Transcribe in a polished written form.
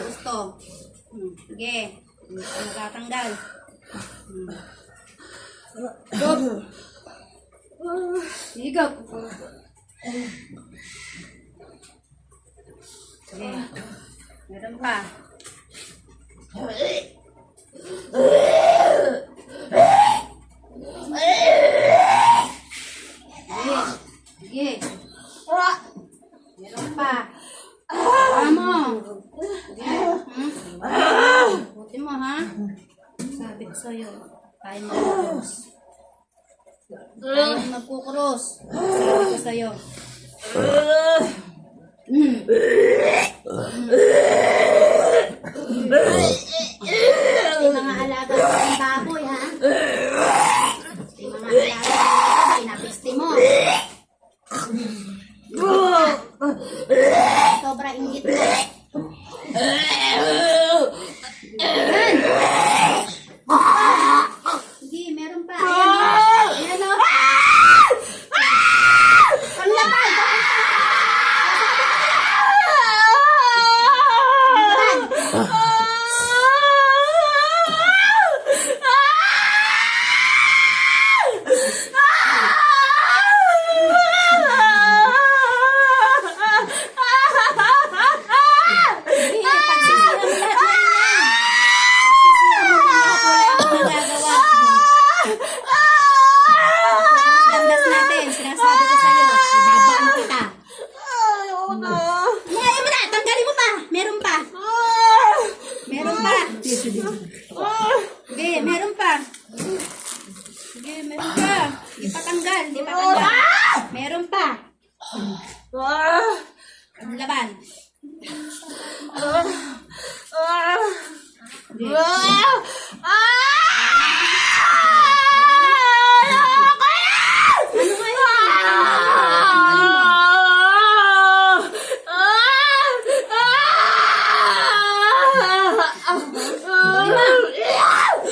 gusto. Sige. Magtatanggal. Stop. Higap. Sige. Meron pa. Sige. Meron pa. Amo. Buti mo, ha? Sabi ko sa'yo. Tayo magkukuros. Tayo magkukuros. Sabi ko sa'yo. Yung mga alaga ng baboy, ha? Yung mga alaga ng baboy, napiste mo. Sobra inggit mo. Sige, meron pa. Ayan o. Ang laban! Sige, meron pa. Sige, meron pa. Ipatanggal, ipatanggal. Meron pa. Ang laban. Sige.